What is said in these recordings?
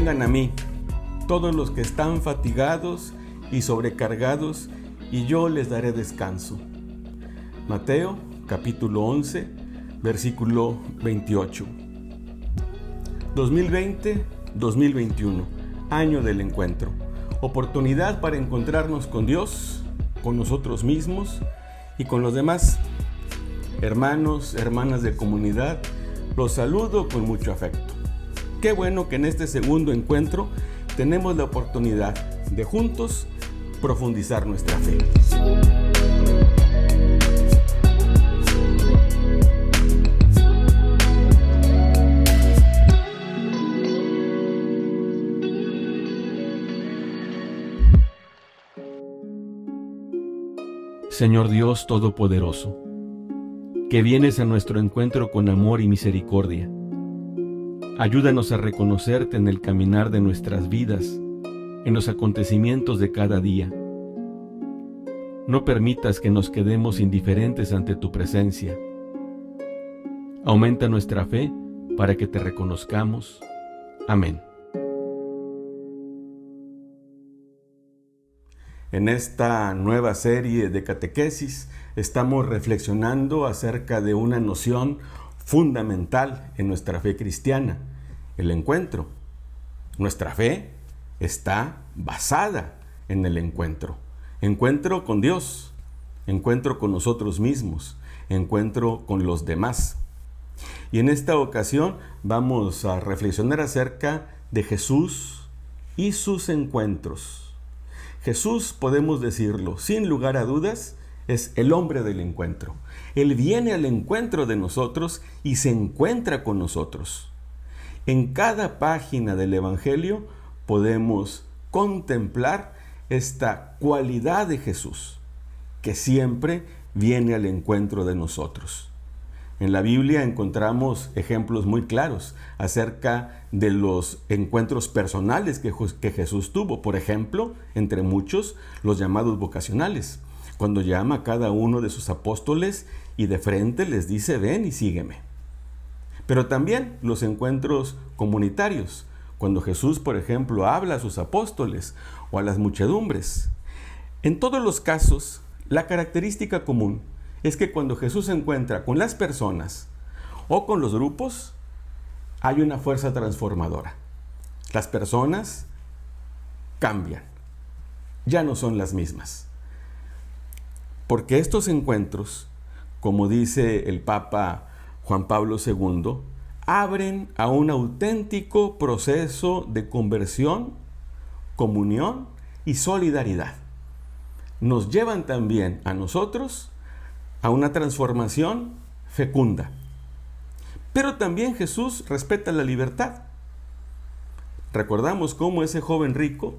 Vengan a mí, todos los que están fatigados y sobrecargados, y yo les daré descanso. Mateo, capítulo 11, versículo 28. 2020-2021, año del encuentro. Oportunidad para encontrarnos con Dios, con nosotros mismos y con los demás. Hermanos, hermanas de comunidad, los saludo con mucho afecto. Qué bueno que en este segundo encuentro tenemos la oportunidad de juntos profundizar nuestra fe. Señor Dios Todopoderoso, que vienes a nuestro encuentro con amor y misericordia, ayúdanos a reconocerte en el caminar de nuestras vidas, en los acontecimientos de cada día. No permitas que nos quedemos indiferentes ante tu presencia. Aumenta nuestra fe para que te reconozcamos. Amén. En esta nueva serie de catequesis estamos reflexionando acerca de una noción fundamental en nuestra fe cristiana, el encuentro. Nuestra fe está basada en el encuentro. Encuentro con Dios, encuentro con nosotros mismos, encuentro con los demás. Y en esta ocasión vamos a reflexionar acerca de Jesús y sus encuentros. Jesús, podemos decirlo, sin lugar a dudas, es el hombre del encuentro. Él viene al encuentro de nosotros y se encuentra con nosotros. En cada página del Evangelio podemos contemplar esta cualidad de Jesús, que siempre viene al encuentro de nosotros. En la Biblia encontramos ejemplos muy claros acerca de los encuentros personales que Jesús tuvo. Por ejemplo, entre muchos, los llamados vocacionales, cuando llama a cada uno de sus apóstoles y de frente les dice: ven y sígueme. Pero también los encuentros comunitarios, cuando Jesús, por ejemplo, habla a sus apóstoles o a las muchedumbres. En todos los casos, la característica común es que cuando Jesús se encuentra con las personas o con los grupos, hay una fuerza transformadora. Las personas cambian, ya no son las mismas. Porque estos encuentros, como dice el Papa Juan Pablo II, abren a un auténtico proceso de conversión, comunión y solidaridad. Nos llevan también a nosotros a una transformación fecunda. Pero también Jesús respeta la libertad. Recordamos cómo ese joven rico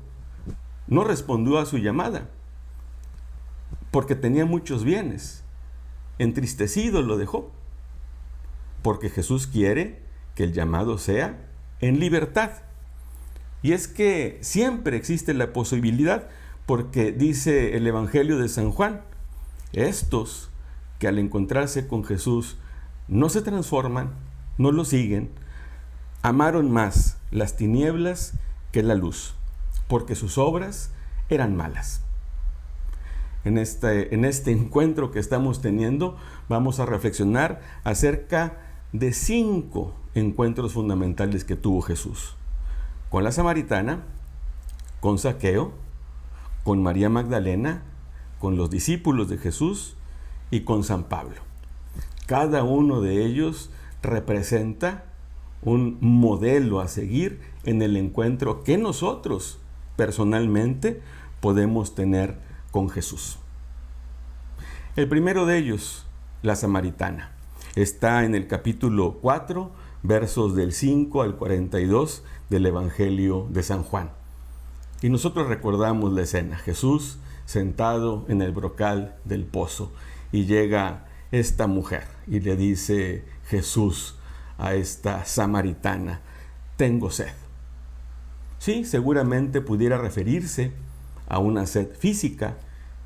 no respondió a su llamada porque tenía muchos bienes. Entristecido lo dejó, porque Jesús quiere que el llamado sea en libertad. Y es que siempre existe la posibilidad, porque dice el Evangelio de San Juan, estos que al encontrarse con Jesús no se transforman, no lo siguen, amaron más las tinieblas que la luz, porque sus obras eran malas. En este encuentro que estamos teniendo, vamos a reflexionar acerca de 5 encuentros fundamentales que tuvo Jesús: con la samaritana, con Zaqueo, con María Magdalena, con los discípulos de Jesús y con San Pablo. Cada uno de ellos representa un modelo a seguir en el encuentro que nosotros personalmente podemos tener con Jesús. El primero de ellos, la samaritana, está en el capítulo 4, versos del 5 al 42 del Evangelio de San Juan. Y nosotros recordamos la escena: Jesús sentado en el brocal del pozo, y llega esta mujer y le dice Jesús a esta samaritana: tengo sed. Sí, seguramente pudiera referirse a una sed física.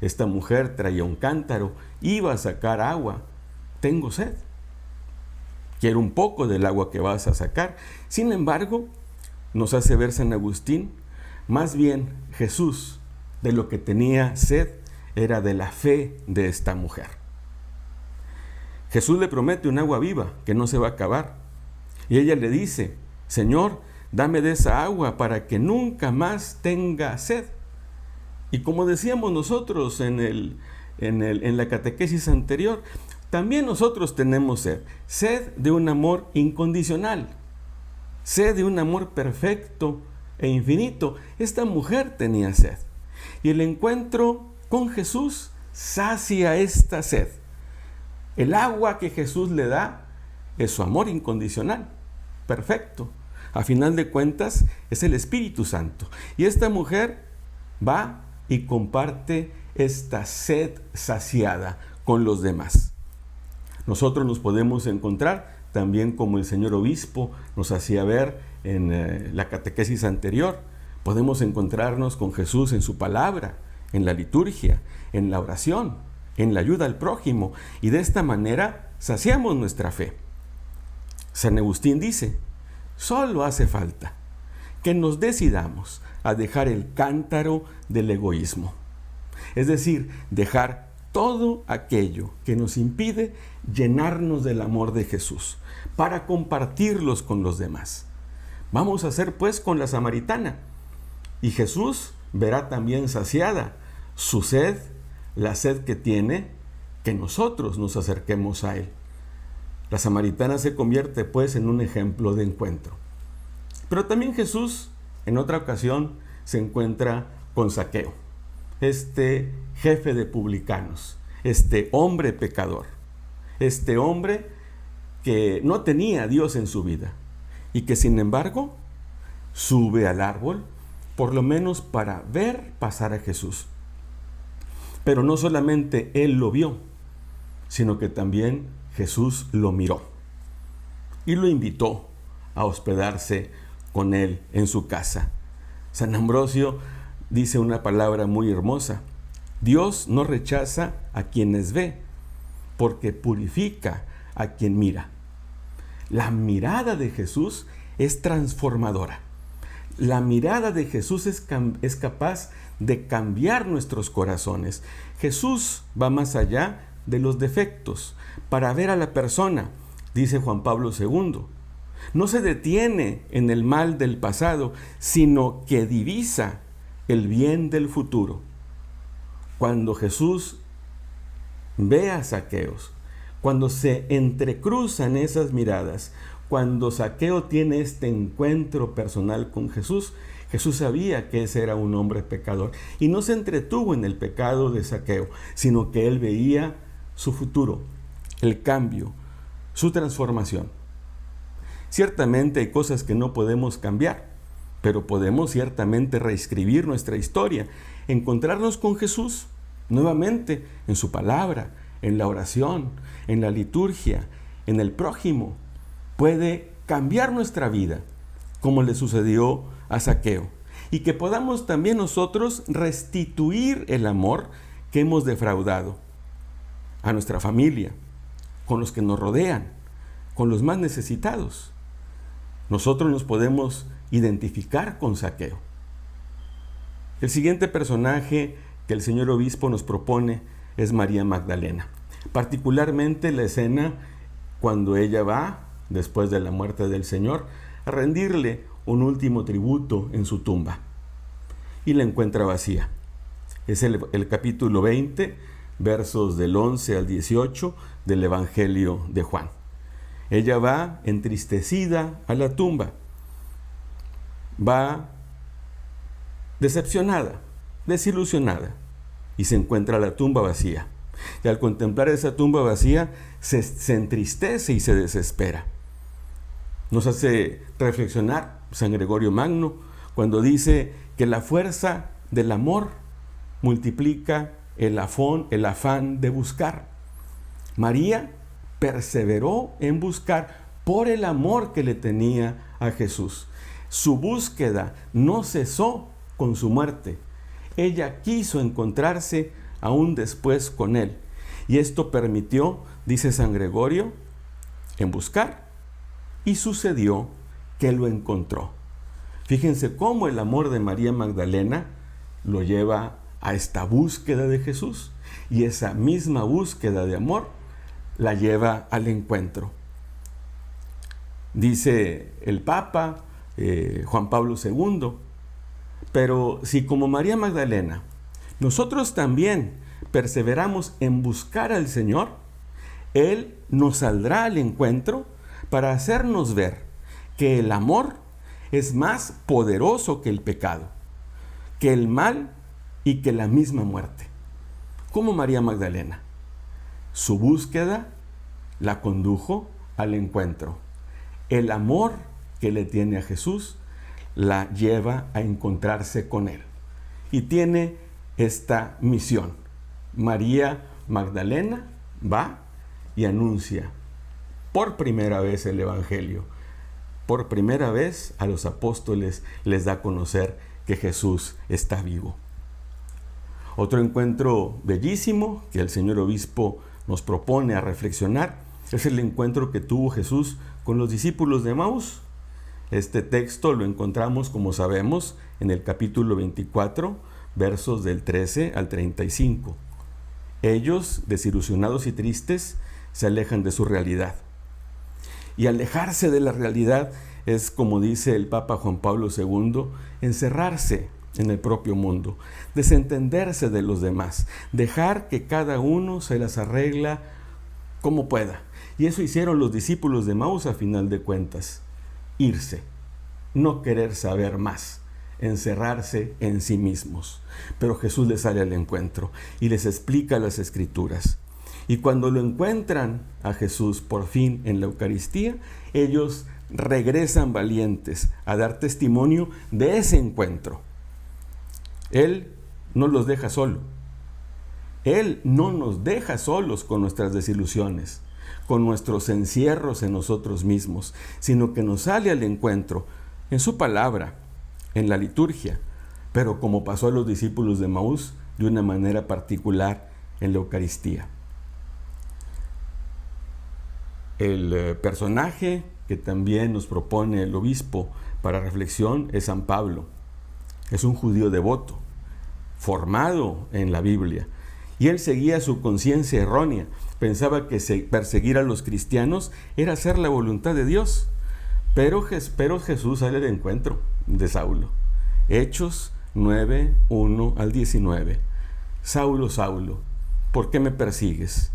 Esta mujer traía un cántaro, iba a sacar agua. Tengo sed. Quiero un poco del agua que vas a sacar. Sin embargo, nos hace ver San Agustín, más bien Jesús de lo que tenía sed era de la fe de esta mujer. Jesús le promete un agua viva que no se va a acabar. Y ella le dice, Señor, dame de esa agua para que nunca más tenga sed. Y como decíamos nosotros en la catequesis anterior, también nosotros tenemos sed de un amor incondicional, sed de un amor perfecto e infinito. Esta mujer tenía sed. Y el encuentro con Jesús sacia esta sed. El agua que Jesús le da es su amor incondicional, perfecto. A final de cuentas, es el Espíritu Santo. Y esta mujer va y comparte esta sed saciada con los demás. Nosotros nos podemos encontrar también, como el señor obispo nos hacía ver en la catequesis anterior, podemos encontrarnos con Jesús en su palabra, en la liturgia, en la oración, en la ayuda al prójimo, y de esta manera saciamos nuestra fe. San Agustín dice, solo hace falta que nos decidamos a dejar el cántaro del egoísmo, es decir, dejar todo aquello que nos impide llenarnos del amor de Jesús para compartirlos con los demás. Vamos a hacer pues con la samaritana, y Jesús verá también saciada su sed, la sed que tiene, que nosotros nos acerquemos a Él. La samaritana se convierte pues en un ejemplo de encuentro. Pero también Jesús en otra ocasión se encuentra con Zaqueo, este jefe de publicanos, este hombre pecador, este hombre que no tenía a Dios en su vida y que sin embargo sube al árbol por lo menos para ver pasar a Jesús. Pero no solamente él lo vio, sino que también Jesús lo miró y lo invitó a hospedarse con él en su casa. San Ambrosio dice una palabra muy hermosa: Dios no rechaza a quienes ve, porque purifica a quien mira. La mirada de Jesús es transformadora. La mirada de Jesús es capaz de cambiar nuestros corazones. Jesús va más allá de los defectos para ver a la persona, dice Juan Pablo II. No se detiene en el mal del pasado, sino que divisa el bien del futuro. Cuando Jesús ve a Zaqueo, cuando se entrecruzan esas miradas, cuando Zaqueo tiene este encuentro personal con Jesús, Jesús sabía que ese era un hombre pecador y no se entretuvo en el pecado de Zaqueo, sino que él veía su futuro, el cambio, su transformación. Ciertamente hay cosas que no podemos cambiar, pero podemos ciertamente reescribir nuestra historia, encontrarnos con Jesús nuevamente en su palabra, en la oración, en la liturgia, en el prójimo. Puede cambiar nuestra vida, como le sucedió a Zaqueo, y que podamos también nosotros restituir el amor que hemos defraudado a nuestra familia, con los que nos rodean, con los más necesitados. Nosotros nos podemos identificar con Zaqueo. El siguiente personaje que el señor obispo nos propone es María Magdalena, particularmente la escena cuando ella va, después de la muerte del Señor, a rendirle un último tributo en su tumba y la encuentra vacía. Es el capítulo 20, versos del 11 al 18 del Evangelio de Juan. Ella va entristecida a la tumba, va decepcionada, desilusionada, y se encuentra la tumba vacía. Y al contemplar esa tumba vacía, se entristece y se desespera. Nos hace reflexionar San Gregorio Magno cuando dice que la fuerza del amor multiplica el afán de buscar. María perseveró en buscar por el amor que le tenía a Jesús. Su búsqueda no cesó con su muerte. Ella quiso encontrarse aún después con él. Y esto permitió, dice San Gregorio, en buscar, y sucedió que lo encontró. Fíjense cómo el amor de María Magdalena lo lleva a esta búsqueda de Jesús, y esa misma búsqueda de amor la lleva al encuentro. Dice el Papa Juan Pablo II, pero si como María Magdalena nosotros también perseveramos en buscar al Señor, Él nos saldrá al encuentro para hacernos ver que el amor es más poderoso que el pecado, que el mal y que la misma muerte. Como María Magdalena, su búsqueda la condujo al encuentro. El amor que le tiene a Jesús la lleva a encontrarse con Él. Y tiene esta misión. María Magdalena va y anuncia por primera vez el Evangelio. Por primera vez a los apóstoles les da a conocer que Jesús está vivo. Otro encuentro bellísimo que el señor obispo nos propone a reflexionar es el encuentro que tuvo Jesús con los discípulos de Emaús. Este texto lo encontramos, como sabemos, en el capítulo 24, versos del 13 al 35. Ellos, desilusionados y tristes, se alejan de su realidad. Y alejarse de la realidad es, como dice el Papa Juan Pablo II, encerrarse en el propio mundo, desentenderse de los demás, dejar que cada uno se las arregla como pueda. Y eso hicieron los discípulos de Emaús a final de cuentas, irse, no querer saber más, encerrarse en sí mismos. Pero Jesús les sale al encuentro y les explica las Escrituras. Y cuando lo encuentran a Jesús por fin en la Eucaristía, ellos regresan valientes a dar testimonio de ese encuentro. Él no los deja solo. Él no nos deja solos con nuestras desilusiones, con nuestros encierros en nosotros mismos, sino que nos sale al encuentro en su palabra, en la liturgia, pero como pasó a los discípulos de Emaús, de una manera particular en la Eucaristía. El personaje que también nos propone el obispo para reflexión es San Pablo. Es un judío devoto, formado en la Biblia, y él seguía su conciencia errónea. Pensaba que perseguir a los cristianos era hacer la voluntad de Dios, pero Jesús sale de encuentro de Saulo. Hechos 9, 1 al 19. Saulo, Saulo, ¿por qué me persigues?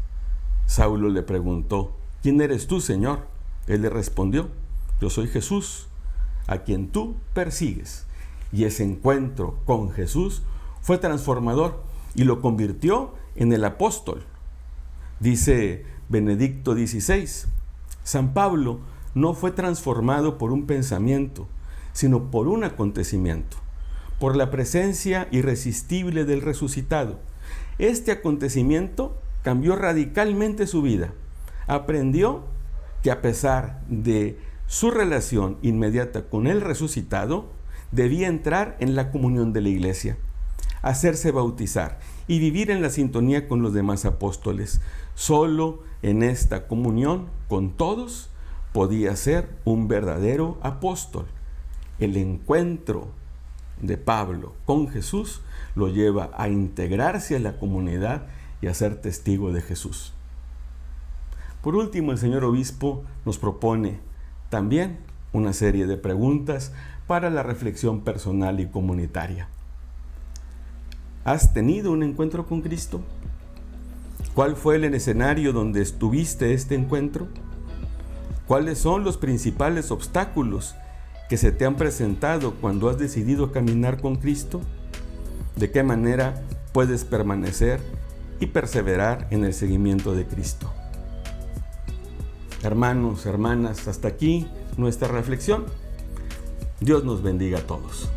Saulo le preguntó, ¿quién eres tú, Señor? Él le respondió, yo soy Jesús, a quien tú persigues. Y ese encuentro con Jesús fue transformador y lo convirtió en el apóstol. Dice Benedicto XVI, San Pablo no fue transformado por un pensamiento, sino por un acontecimiento, por la presencia irresistible del resucitado. Este acontecimiento cambió radicalmente su vida. Aprendió que a pesar de su relación inmediata con el resucitado, debía entrar en la comunión de la Iglesia, hacerse bautizar y vivir en la sintonía con los demás apóstoles. Solo en esta comunión con todos podía ser un verdadero apóstol. El encuentro de Pablo con Jesús lo lleva a integrarse a la comunidad y a ser testigo de Jesús. Por último, el señor obispo nos propone también una serie de preguntas para la reflexión personal y comunitaria. ¿Has tenido un encuentro con Cristo? ¿Cuál fue el escenario donde estuviste este encuentro? ¿Cuáles son los principales obstáculos que se te han presentado cuando has decidido caminar con Cristo? ¿De qué manera puedes permanecer y perseverar en el seguimiento de Cristo? Hermanos, hermanas, hasta aquí nuestra reflexión. Dios nos bendiga a todos.